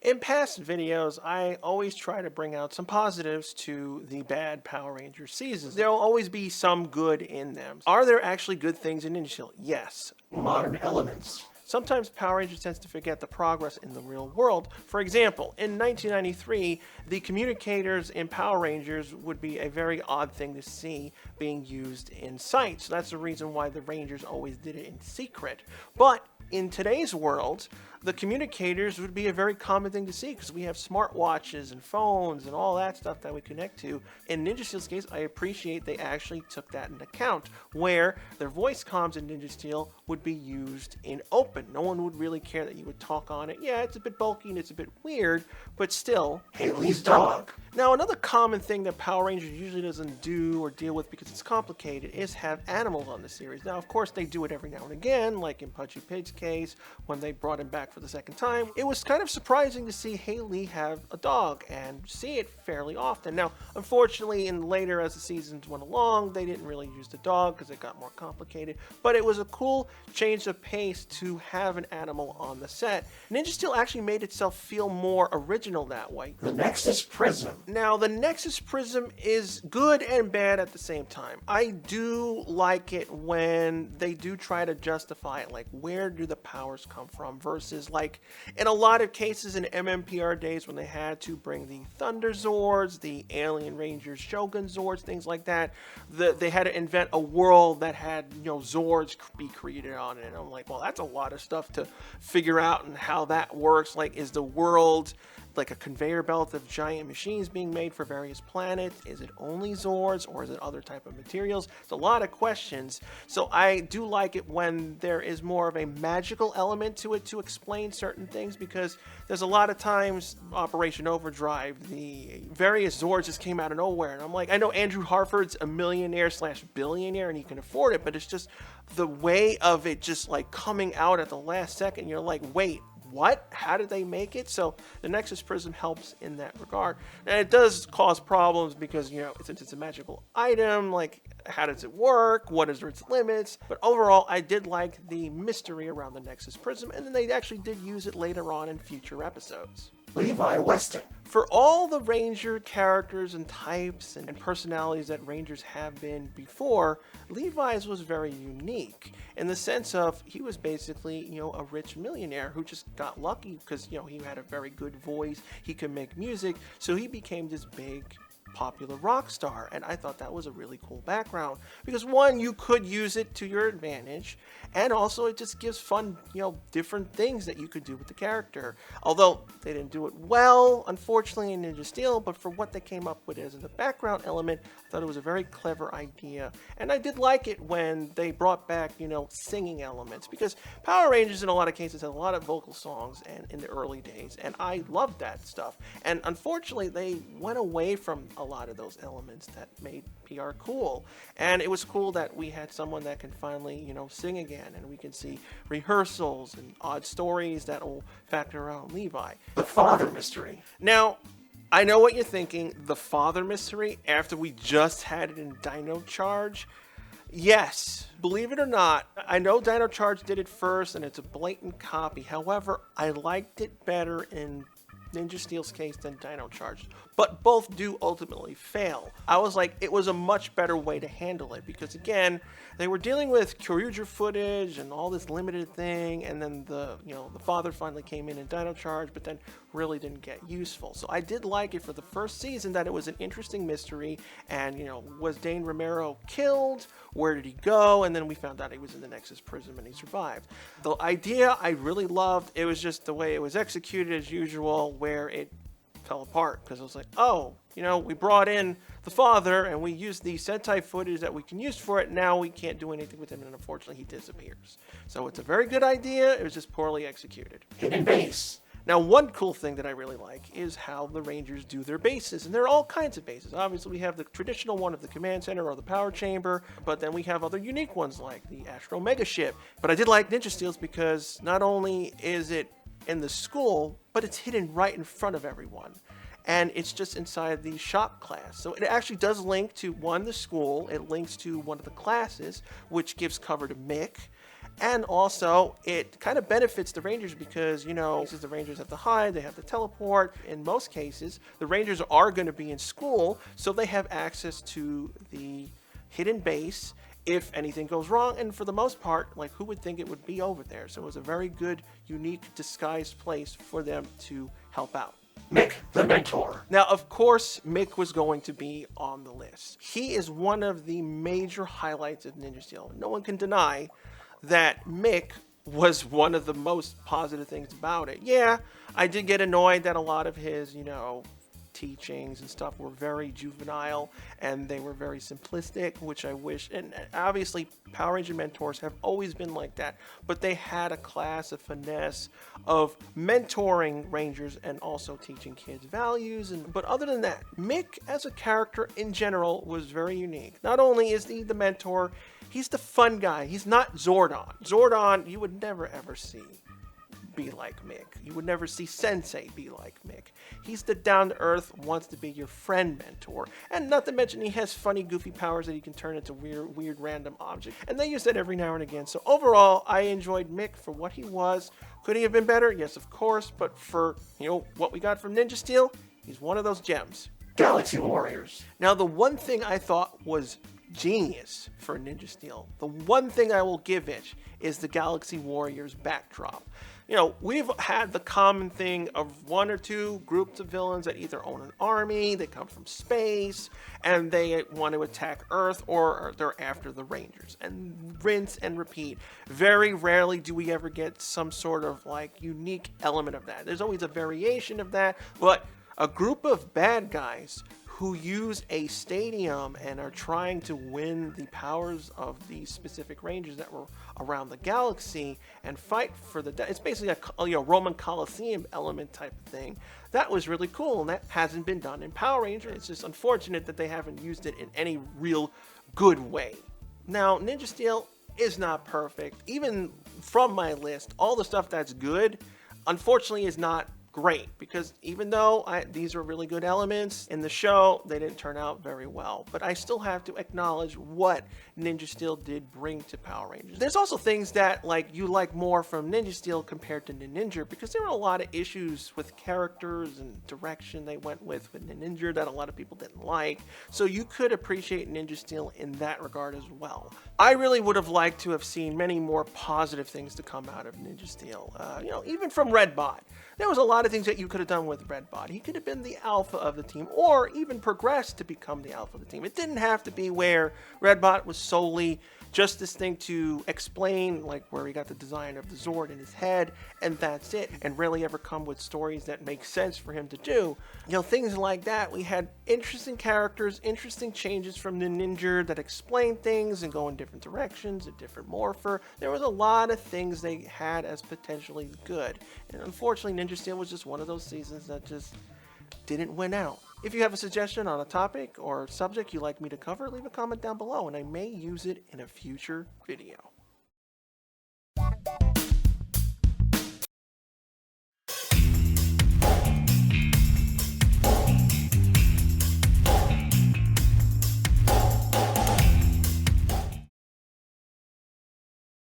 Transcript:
In past videos, I always try to bring out some positives to the bad Power Rangers seasons. There'll always be some good in them. Are there actually good things in Ninja Steel? Yes. Modern elements. Sometimes Power Rangers tends to forget the progress in the real world. For example, in 1993, the communicators in Power Rangers would be a very odd thing to see being used in sight. So that's the reason why the Rangers always did it in secret. But in today's world, the communicators would be a very common thing to see because we have smartwatches and phones and all that stuff that we connect to. In Ninja Steel's case, I appreciate they actually took that into account, where their voice comms in Ninja Steel would be used in open. No one would really care that you would talk on it. Yeah, it's a bit bulky and it's a bit weird, but still. Haley's dog. Now, another common thing that Power Rangers usually doesn't do or deal with because it's complicated is have animals on the series. Now, of course, they do it every now and again, like in Punchy Pig's case, when they brought him back for the second time. It was kind of surprising to see Haley have a dog and see it fairly often. Now, unfortunately, later as the seasons went along, they didn't really use the dog because it got more complicated, but it was a cool change of pace to have an animal on the set. Ninja Steel actually made itself feel more original that way. The Nexus Prism. Now, the Nexus Prism is good and bad at the same time. I do like it when they do try to justify it, like where do the powers come from versus like in a lot of cases in MMPR days when they had to bring the Thunder Zords, the Alien Rangers, Shogun Zords, things like that, they had to invent a world that had, Zords be created on it. And I'm like, well, that's a lot of stuff to figure out and how that works. Like, is the world like a conveyor belt of giant machines being made for various planets? Is it only Zords or is it other type of materials? It's a lot of questions. So I do like it when there is more of a magical element to it to explain certain things, because there's a lot of times Operation Overdrive, the various Zords just came out of nowhere. And I'm like, I know Andrew Harford's a millionaire/billionaire and he can afford it, but it's just the way of it just like coming out at the last second. You're like, wait, what? How did they make it? So the Nexus Prism helps in that regard. And it does cause problems because, since it's a magical item, like how does it work? What is its limits? But overall, I did like the mystery around the Nexus Prism, and then they actually did use it later on in future episodes. Levi West. For all the Ranger characters and types and personalities that Rangers have been before, Levi's was very unique in the sense of he was basically, a rich millionaire who just got lucky because, he had a very good voice, he could make music, so he became this big popular rock star. And I thought that was a really cool background because, one, you could use it to your advantage, and also it just gives fun, different things that you could do with the character. Although they didn't do it well, unfortunately, in Ninja Steel, but for what they came up with as a background element, I thought it was a very clever idea. And I did like it when they brought back, singing elements, because Power Rangers in a lot of cases had a lot of vocal songs and in the early days, and I loved that stuff. And unfortunately, they went away from a lot of those elements that made PR cool. And it was cool that we had someone that can finally, sing again, and we can see rehearsals and odd stories that will factor around Levi. The Father Mystery. Now, I know what you're thinking, the Father Mystery, after we just had it in Dino Charge. Yes, believe it or not, I know Dino Charge did it first, and it's a blatant copy. However, I liked it better in Ninja Steel's case than Dino Charge, but both do ultimately fail. I was like, it was a much better way to handle it because, again, they were dealing with Kyoryuger footage and all this limited thing, and then the father finally came in Dino Charge, but then really didn't get useful. So I did like it for the first season that it was an interesting mystery, and was Dane Romero killed? Where did he go? And then we found out he was in the Nexus Prism and he survived. The idea I really loved. It was just the way it was executed as usual, where it fell apart because I was like, oh, we brought in the father and we used the Sentai footage that we can use for it. Now we can't do anything with him, and unfortunately he disappears. So it's a very good idea. It was just poorly executed. Hidden base. Now, one cool thing that I really like is how the Rangers do their bases, and there are all kinds of bases. Obviously, we have the traditional one of the command center or the power chamber, but then we have other unique ones like the Astro Mega Ship. But I did like Ninja Steel's because not only is it in the school, but it's hidden right in front of everyone. And it's just inside the shop class. So it actually does link to, one, the school. It links to one of the classes, which gives cover to Mick. And also, it kind of benefits the Rangers because, you know, since the Rangers have to hide, they have to teleport. In most cases, the Rangers are going to be in school, so they have access to the hidden base if anything goes wrong. And for the most part, like, who would think it would be over there? So it was a very good, unique, disguised place for them to help out. Mick the Mentor. Now, of course, Mick was going to be on the list. He is one of the major highlights of Ninja Steel. No one can deny that Mick was one of the most positive things about it. Yeah, I did get annoyed that a lot of his, you know, teachings and stuff were very juvenile and they were very simplistic, which I wish, and obviously Power Ranger mentors have always been like that, but they had a class of finesse of mentoring Rangers and also teaching kids values. But other than that, Mick as a character in general was very unique. Not only is he the mentor, he's the fun guy. He's not Zordon. Zordon you would never ever see be like Mick. You would never see Sensei be like Mick. He's the down-to-earth, wants to be your friend mentor. And not to mention he has funny, goofy powers that he can turn into weird random objects. And they use that every now and again. So overall, I enjoyed Mick for what he was. Could he have been better? Yes, of course. But for, you know, what we got from Ninja Steel, he's one of those gems. Galaxy Warriors. Now, the one thing I thought was genius for Ninja Steel, the one thing I will give it, is the Galaxy Warriors backdrop. You know, we've had the common thing of one or two groups of villains that either own an army, they come from space, and they want to attack Earth, or they're after the Rangers. And rinse and repeat. Very rarely do we ever get some sort of, like, unique element of that. There's always a variation of that, but a group of bad guys who use a stadium and are trying to win the powers of these specific Rangers that were around the galaxy and fight for the... It's basically a, you know, Roman Coliseum element type of thing. That was really cool, and that hasn't been done in Power Rangers. It's just unfortunate that they haven't used it in any real good way. Now, Ninja Steel is not perfect. Even from my list, all the stuff that's good, unfortunately, is not great, because even though these are really good elements in the show, they didn't turn out very well. But I still have to acknowledge what Ninja Steel did bring to Power Rangers. There's also things that, like, you like more from Ninja Steel compared to Ninja, because there were a lot of issues with characters and direction they went with Ninja that a lot of people didn't like. So you could appreciate Ninja Steel in that regard as well. I really would have liked to have seen many more positive things to come out of Ninja Steel. You know, even from Redbot. There was a lot of things that you could have done with Redbot. He could have been the alpha of the team, or even progressed to become the alpha of the team. It didn't have to be where Redbot was solely just this thing to explain, like, where he got the design of the Zord in his head, and that's it, and rarely ever come with stories that make sense for him to do. You know, things like that. We had interesting characters, interesting changes from the Ninja that explain things and go in different directions, a different morpher. There was a lot of things they had as potentially good, and unfortunately Ninja Steel was just one of those seasons that just didn't win out. If you have a suggestion on a topic or subject you'd like me to cover, leave a comment down below and I may use it in a future video.